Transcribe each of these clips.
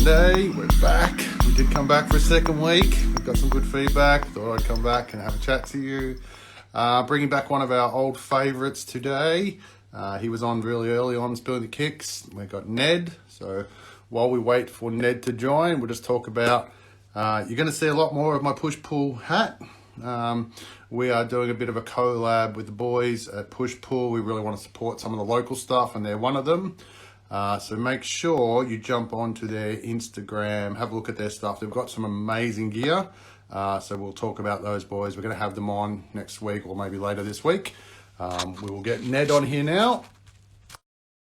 Monday. We're back. We did come back for a second week. We've got some good feedback. Thought I'd come back and have a chat to you. Bringing back one of our old favourites today. He was on really early on, spilling the kicks. We got Ned. So while we wait for Ned to join, we'll just talk about. You're going to see a lot more of my push-pull hat. We are doing a bit of a collab with the boys at Push Pull. We really want to support some of the local stuff, and they're one of them. So make sure you jump onto their Instagram, have a look at their stuff. They've got some amazing gear. So we'll talk about those boys. We're going to have them on next week or maybe later this week. We will get Ned on here now.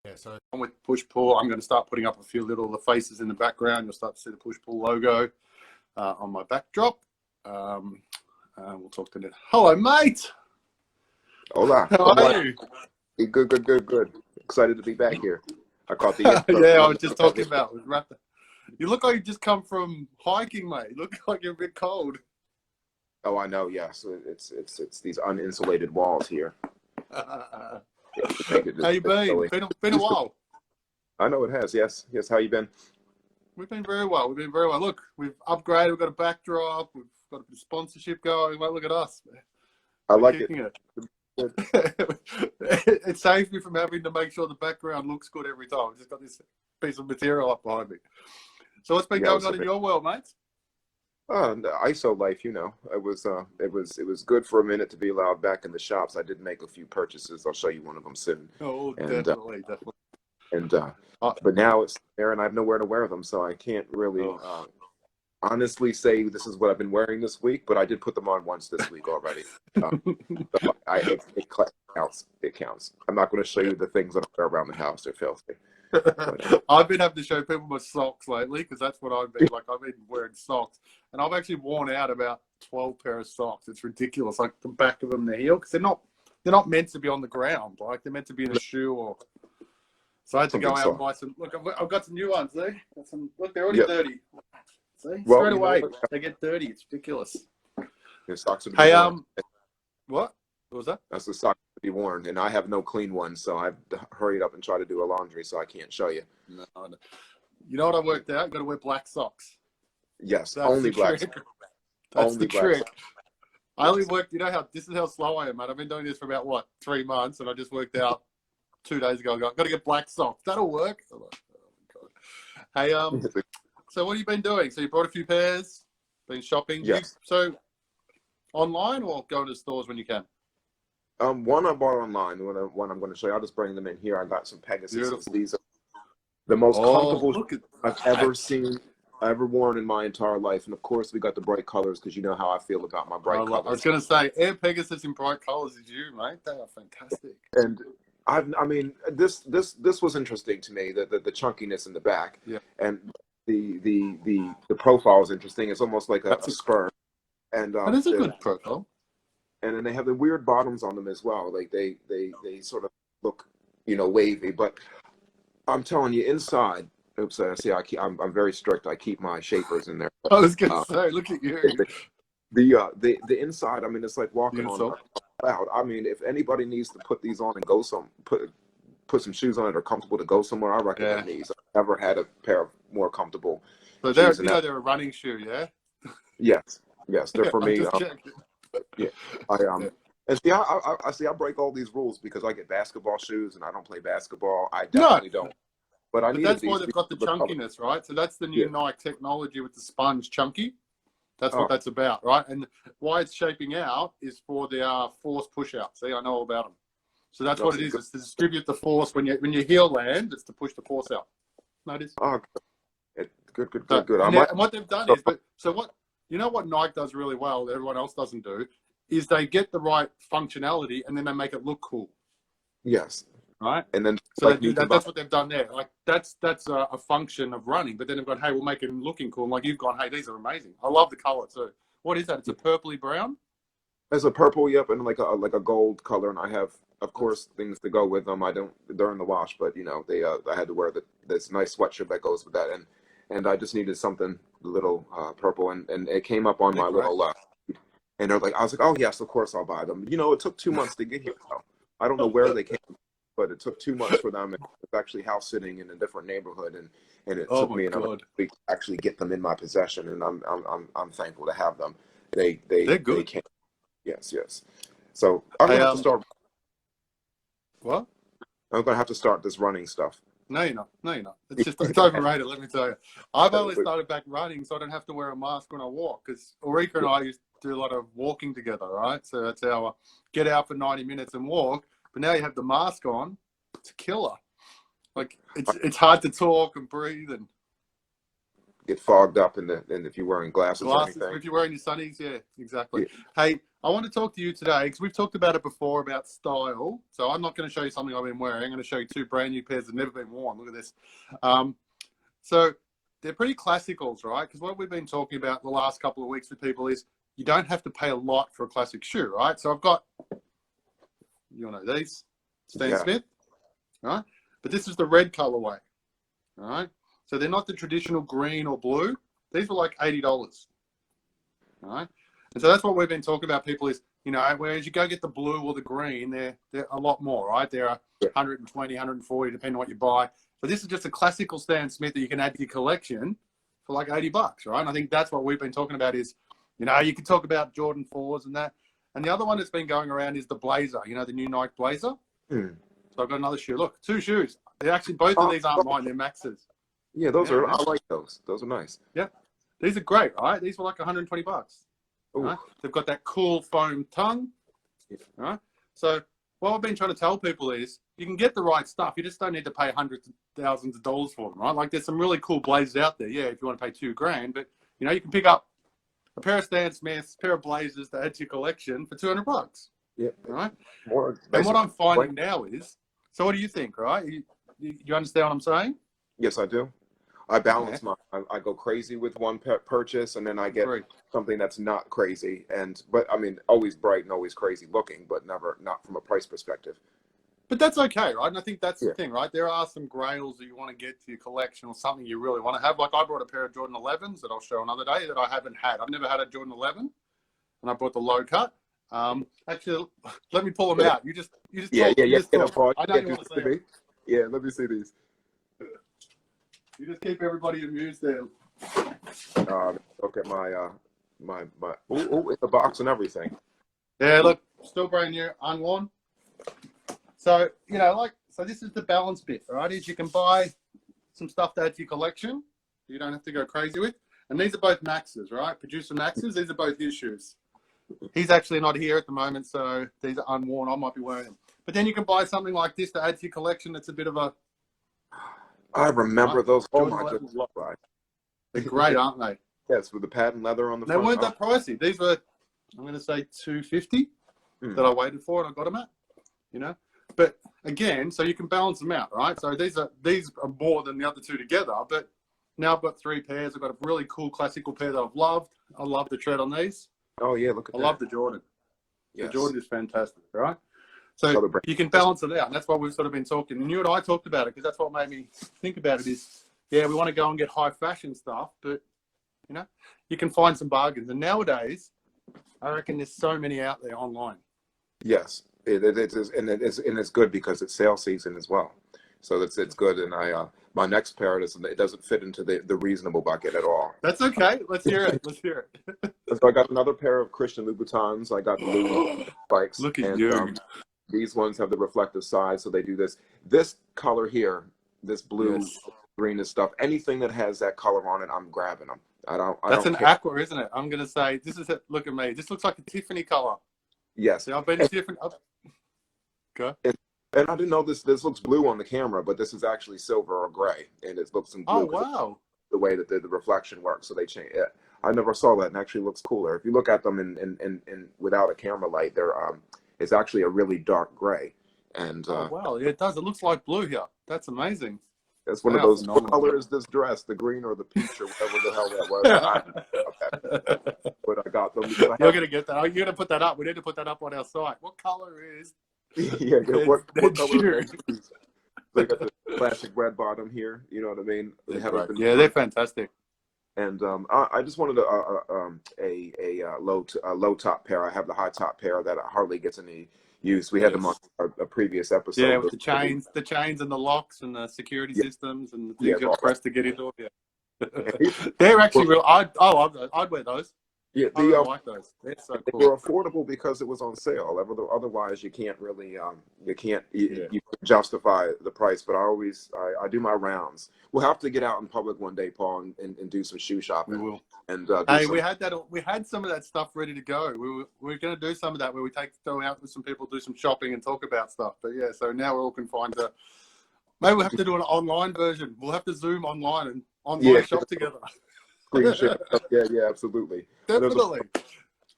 Yeah, so on with Push Pull, I'm going to start putting up a few little the faces in the background. You'll start to see the Push Pull logo on my backdrop. We'll talk to Ned. Hello, mate. Hola. How are you? Good. Excited to be back here. I caught the yeah, I was just talking about it. You look like you just come from hiking, mate. You look like you're a bit cold. Oh, I know. Yes, it's these uninsulated walls here. How you been? Been a while. I know it has. Yes. How you been? We've been very well. Look, we've upgraded. We've got a backdrop. We've got a bit of sponsorship going. Mate, look at us. I like it. It saves me from having to make sure the background looks good every time. I've just got this piece of material up behind me. So what's been going on in your world, mate? The ISO life, you know. It was good for a minute to be allowed back in the shops. I did make a few purchases. I'll show you one of them soon. Oh, definitely. But now it's there, and I have nowhere to wear them, so I can't really honestly say this is what I've been wearing this week. But I did put them on once this week already. So it counts. I'm not going to show you the things that I wear around the house. They're filthy. I've been having to show people my socks lately because that's what I've been like. I've been wearing socks, and I've actually worn out about 12 pair of socks. It's ridiculous. Like the back of them, the heel, because they're not meant to be on the ground. Like they're meant to be in a shoe or. So I had to go out and buy some. Look, I've got some new ones. Look, they're already dirty. See, straight away they get dirty. It's ridiculous. Your socks are worn. What was that? That's the socks to be worn, and I have no clean ones, so I've hurried up and tried to do a laundry, so I can't show you. No. You know what I worked out? You got to wear black socks. Yes, only black. That's the trick. I only worked. You know this is how slow I am, mate. I've been doing this for about 3 months, and I just worked out 2 days ago. I got to get black socks. That'll work. Oh my God. Hey, so what have you been doing? So you brought a few pairs. Been shopping. Yes. So online or going to stores when you can? One I bought online. One I'm going to show you. I'll just bring them in here. I got some PEGASUS. Beautiful. These are the most comfortable I've ever worn in my entire life. And of course, we got the bright colors because you know how I feel about my bright colors. I was going to say, Air PEGASUS in bright colors is you, mate. They are fantastic. And I mean, this was interesting to me. The chunkiness in the back, and the profile is interesting. It's almost like a spur. And that is a good profile. And then they have the weird bottoms on them as well. Like they sort of look, wavy. But I'm telling you, inside. Oops, I'm very strict. I keep my shapers in there. I was gonna say, look at you. The inside. I mean, it's like walking on a cloud. I mean, if anybody needs to put these on and go put some shoes on that are comfortable to go somewhere, I recommend these. I've never had a pair of more comfortable. So they're a running shoe, yeah. Yes, they're for me. And see, I break all these rules because I get basketball shoes and I don't play basketball. I definitely don't. But that's why they've got the chunkiness, right? So that's the new Nike technology with the sponge chunky. That's what that's about, right? And why it's shaping out is for the force push out. See, I know all about them. So that's what it is. It's to distribute the force when your heel lands. It's to push the force out. Notice. Oh, good. And what they've done is, what Nike does really well that everyone else doesn't do, is they get the right functionality and then they make it look cool. Yes. Right. And then that's what they've done there. Like that's a function of running. But then they've gone, hey, we'll make it looking cool. And like you've gone, hey, these are amazing. I love the color too. What is that? It's a purpley brown. There's a purple, yep, and like a gold color. And I have, of course, things to go with them. I don't during the wash, but I had to wear this nice sweatshirt that goes with that, and I just needed something a little purple, and it came up on my little and I was like, oh yes, of course I'll buy them. It took 2 months to get here. So I don't know where they came from, but it took 2 months for them. And I was actually house sitting in a different neighborhood, and it Oh took my me another God. week to actually get them in my possession, and I'm thankful to have them. They're They good. came. Yes, yes. So I'm Hey, gonna have to start. what? I'm gonna have to start this running stuff. No, you're not. No, you're not. It's overrated, let me tell you. I've only started back running so I don't have to wear a mask when I walk, because Ulrika and I used to do a lot of walking together, right? So that's how I get out for 90 minutes and walk. But now you have the mask on, it's a killer. Like, it's hard to talk and breathe and Get fogged up, and if you're wearing glasses or glasses. anything. If you're wearing your sunnies, yeah, exactly. Yeah. Hey, I want to talk to you today because we've talked about it before about style. So I'm not going to show you something I've been wearing. I'm going to show you two brand new pairs that have never been worn. Look at this. So they're pretty classicals, right? Because what we've been talking about the last couple of weeks with people is you don't have to pay a lot for a classic shoe, right? So I've got, you know, these Stan Smith, right? But this is the red colorway, all right? So they're not the traditional green or blue. These were like $80, all right? And so that's what we've been talking about, people, is, you know, whereas you go get the blue or the green, they're a lot more, right? They're 120, 140, depending on what you buy. But this is just a classical Stan Smith that you can add to your collection for like $80, right? And I think that's what we've been talking about is, you know, you can talk about Jordan 4s and that. And the other one that's been going around is the Blazer, you know, the new Nike Blazer. So I've got another shoe. Look, two shoes. They're actually, both of these aren't mine. They're Max's. Yeah, those are, I like those. Those are nice. Yeah. These are great, right? These were like $120. Right? They've got that cool foam tongue. Right? So what I've been trying to tell people is you can get the right stuff. You just don't need to pay hundreds of thousands of dollars for them, right? Like there's some really cool blazers out there. Yeah, if you want to pay $2,000, but you know, you can pick up a pair of Stan Smiths, a pair of blazers to add to your collection for $200. Yeah. Right? More and what I'm finding now is, so what do you think, right? You understand what I'm saying? Yes, I do. I balance I go crazy with one purchase, and then I get something that's not crazy, but I mean, always bright and always crazy looking, but not from a price perspective. But that's okay, right? And I think that's the thing, right? There are some grails that you want to get to your collection or something you really want to have. Like I brought a pair of Jordan 11s that I'll show another day that I haven't had. I've never had a Jordan 11, and I brought the low cut. Actually, let me pull them out. You just talk. I know you want to see them. Yeah, let me see these. You just keep everybody amused there. Look at my it's a box and everything. Yeah, look, still brand new, unworn. So, you know, so this is the balance bit, right? Is you can buy some stuff to add to your collection you don't have to go crazy with. And these are both Max's, right? Producer Max's. These are both his shoes. He's actually not here at the moment, so these are unworn. I might be wearing them. But then you can buy something like this to add to your collection that's a bit of a... I remember those. Oh my goodness. They're great, aren't they? Yes, with the patent leather on the front. They weren't that pricey. These were, I'm going to say $250 that I waited for and I got them at, you know. But again, so you can balance them out, right? So these are more than the other two together. But now I've got 3 pairs. I've got a really cool classical pair that I've loved. I love the tread on these. Oh yeah, look at that. I love the Jordan. Yes. The Jordan is fantastic, right? So you can balance it out, and that's why we've sort of been talking. And you and I talked about it because that's what made me think about it. Is we want to go and get high fashion stuff, but you know, you can find some bargains. And nowadays, I reckon there's so many out there online. Yes, it is, and it's good because it's sale season as well. So it's good. And my next pair it doesn't fit into the reasonable bucket at all. That's okay. Let's hear it. Let's hear it. So I got another pair of Christian Louboutins. I got the Louis spikes. Look at you. These ones have the reflective side, so they do this color here, this blue, green and stuff. Anything that has that color on it, I'm grabbing them. That's an aqua, isn't it? I'm gonna say this is it. Look at me. This looks like a Tiffany color. Yes. See, I've been different. Okay. And I didn't know this looks blue on the camera, but this is actually silver or gray, and it looks in blue. Oh wow! The way that the reflection works, so they change it. I never saw that, and actually looks cooler. If you look at them in without a camera light, they're it's actually a really dark gray. And wow, yeah, it does. It looks like blue here. That's amazing. It's one of those. What color is this dress? The green or the peach or whatever the hell that was? But I got them. You're gonna get that. You're gonna put that up. We need to put that up on our site. What color is? What color? They got the classic red bottom here. You know what I mean? They're fantastic. And I just wanted a low top pair. I have the high top pair that hardly gets any used. We had them on Yes. a previous Yeah, episode. with the chains and the locks and the security Yeah, systems and the yeah, things you have to press to get into it. yeah. Yeah. They're actually real. I love those. I'd wear those. Yeah, I really like those. They're so they cool. were affordable because it was on sale. Otherwise, you can't really Yeah. you can't justify the price. But I do my rounds. We'll have to get out in public one day, Paul, and do some shoe We shopping will. and do Hey, some. we had some of that stuff ready to go. We were going to do some of that where we go out with some people, do some shopping, and talk about stuff. But yeah, so now we're all confined to. Maybe we'll have to do an online version. We'll have to Zoom online and Yeah, online shop together. screen share. Yeah, yeah, absolutely. But there's a Definitely.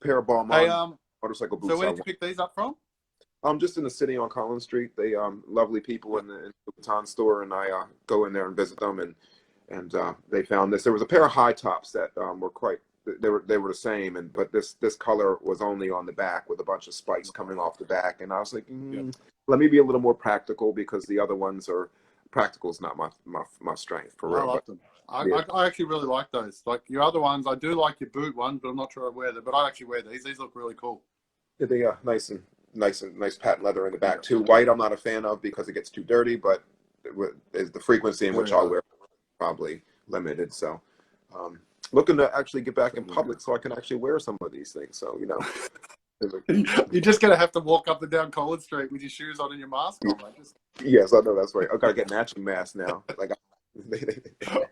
pair of Hey, motorcycle so boots where I did you want. pick these up from? I'm just in the city on Collins Street. They lovely people Yep. in the Vuitton store, and I go in there and visit them, and they found this. There was a pair of high tops that were quite. They were the same, but this color was only on the back with a bunch of spikes coming off the back, and I was like, Yep. let me be a little more practical because the other ones are practical is not my strength for I real. like But them. yeah, I actually really like those. Like your other ones, I do like your boot ones, but I'm not sure I wear them. But I actually wear these. These look really cool. they nice patent leather in the back too. White I'm not a fan of because it gets too dirty, but is the frequency in which Very I'll hard. wear probably limited. So looking to actually get back in public so I can actually wear some of these things. So You're just gonna have to walk up and down Collins Street with your shoes on and your mask on. Like just... yes, I know that's right. I gotta get matching masks now. Like yeah.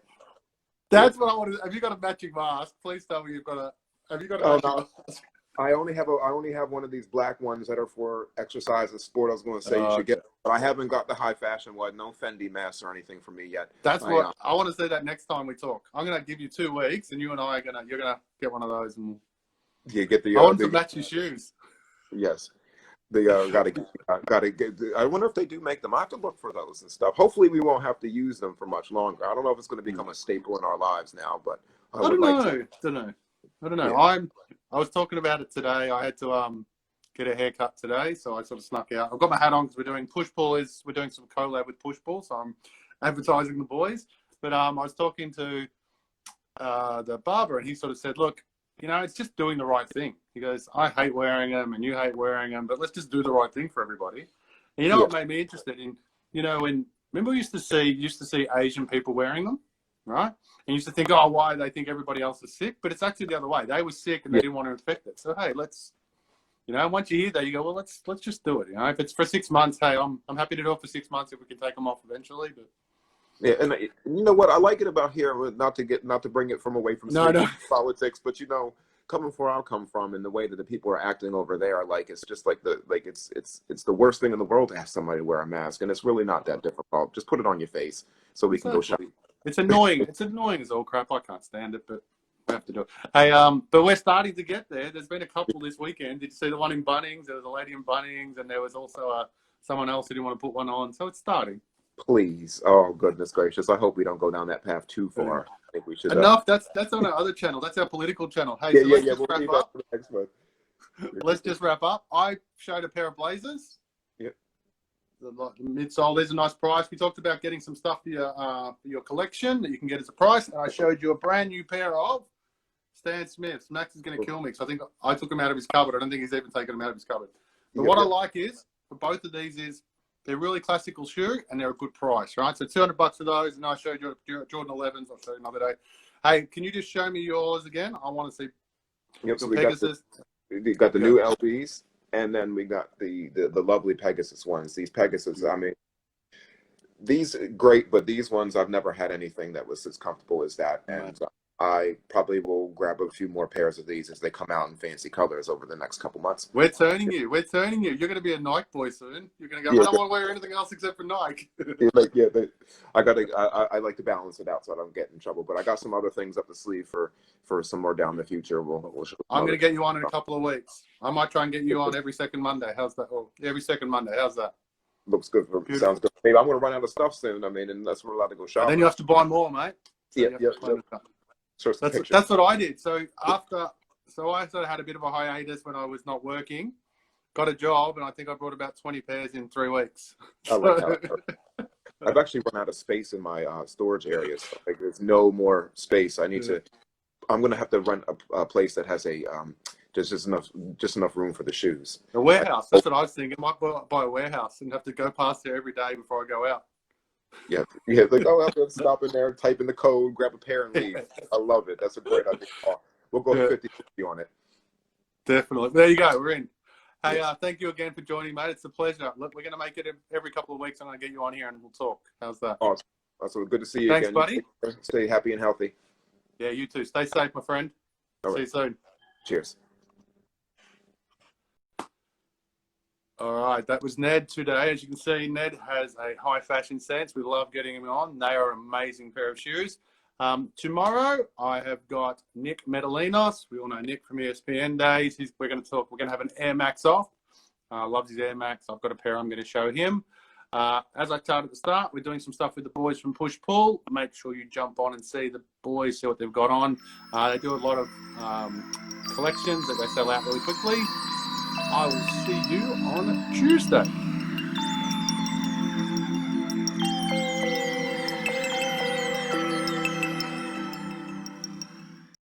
That's what I want to. Have you got a matching mask? Please tell me you've got a. Have you got a Oh matching no. mask? I only have one of these black ones that are for exercise and sport. I was going to say you should Okay. get, but I haven't got the high fashion one. No Fendi masks or anything for me yet. That's what I want to say. That next time we talk, I'm gonna give you 2 weeks, and you and I are you're gonna get one of those, and you get the I want to match your shoes. yes. They gotta get. I wonder if they do make them. I have to look for those and stuff. Hopefully, we won't have to use them for much longer. I don't know if it's going to become a staple in our lives now, but I would don't like know. to. Don't know. I don't know. Yeah. I was talking about it today. I had to get a haircut today, so I sort of snuck out. I've got my hat on because we're doing some collab with Push Pull, so I'm advertising the boys. But I was talking to the barber, and he sort of said, "Look, it's just doing the right thing." He goes, "I hate wearing them, and you hate wearing them, but let's just do the right thing for everybody." And Yeah. what made me interested in, when remember we used to see Asian people wearing them, right? And you used to think, oh, why? They think everybody else is sick, but it's actually the other way. They were sick and they didn't want to infect it. So hey, let's, once you hear that, you go, well, let's just do it. If it's for 6 months, hey, I'm happy to do it for 6 months if we can take them off eventually. But Yeah, and you know what I like it about here, not to bring it from away from no, politics, but coming from where I come from and the way that the people are acting over there, like it's just like it's the worst thing in the world to have somebody wear a mask, and it's really not that difficult. Just put it on your face so we can go shop. It's annoying. It's annoying as all crap. I can't stand it, but we have to do it. Hey, but we're starting to get there. There's been a couple this weekend. Did you see the one in Bunnings? There was a lady in Bunnings, and there was also someone else who didn't want to put one on. So it's starting. Please, oh goodness gracious! I hope we don't go down that path too far. I think we should. Enough. That's on our other channel. That's our political channel. Hey, Yeah, so yeah, let's yeah. just We'll wrap leave that up. for the next one. Let's just wrap up. I showed a pair of blazers. Yep. The midsole. There's a nice price. We talked about getting some stuff for your collection that you can get as a price. And I showed you a brand new pair of Stan Smiths. Max is going to kill me because I think I took him out of his cupboard. I don't think he's even taken them out of his cupboard. But what I like is for both of these is they're really classical shoe and they're a good price, right? So $200 for those. And I showed you Jordan 11s. I'll show you another day. Hey, can you just show me yours again? I want to see. Yep. So we got the new LBs, and then we got the lovely Pegasus ones. These Pegasus, I mean, these great, but these ones I've never had anything that was as comfortable as that. And I probably will grab a few more pairs of these as they come out in fancy colors over the next couple months. We're turning you. We're turning you. You're going to be a Nike boy soon. You're going to go, I don't want to wear anything else except for Nike. I like to balance it out so I don't get in trouble. But I got some other things up the sleeve for some more down the future. We'll show I'm going to get you on in a couple of weeks. I might try and get you on every second Monday. How's that? Oh, every second Monday. How's that? Looks good. Sounds good. Maybe I'm going to run out of stuff soon. I mean, unless we're allowed to go shopping. And then you have to buy more, mate. So that's what I did. So I sort of had a bit of a hiatus when I was not working. Got a job, and I think I brought about 20 pairs in 3 weeks. I've actually run out of space in my storage areas. So, there's no more space. I'm going to have to rent a place that has a just enough room for the shoes. The warehouse. That's what I was thinking. I might buy a warehouse and have to go past there every day before I go out. Yeah, like, oh, I'll just stop in there, type in the code, grab a pair, and leave. I love it. That's a great idea. We'll go 50-50 on it. Definitely. There you go. We're in. Hey, Yes. Thank you again for joining, mate. It's a pleasure. Look, we're going to make it every couple of weeks. I'm going to get you on here and we'll talk. How's that? Awesome. So good to see you Thanks, again. buddy. Stay happy and healthy. Yeah, you too. Stay safe, my friend. All See right. you soon. Cheers. All right, that was Ned today. As you can see, Ned has a high fashion sense. We love getting him on. They are an amazing pair of shoes. Tomorrow, I have got Nick Medalinos. We all know Nick from ESPN days. We're going to have an Air Max off. Loves his Air Max. I've got a pair I'm going to show him. As I told at the start, we're doing some stuff with the boys from Push Pull. Make sure you jump on and see the boys, see what they've got on. They do a lot of collections that they sell out really quickly. I will see you on Tuesday.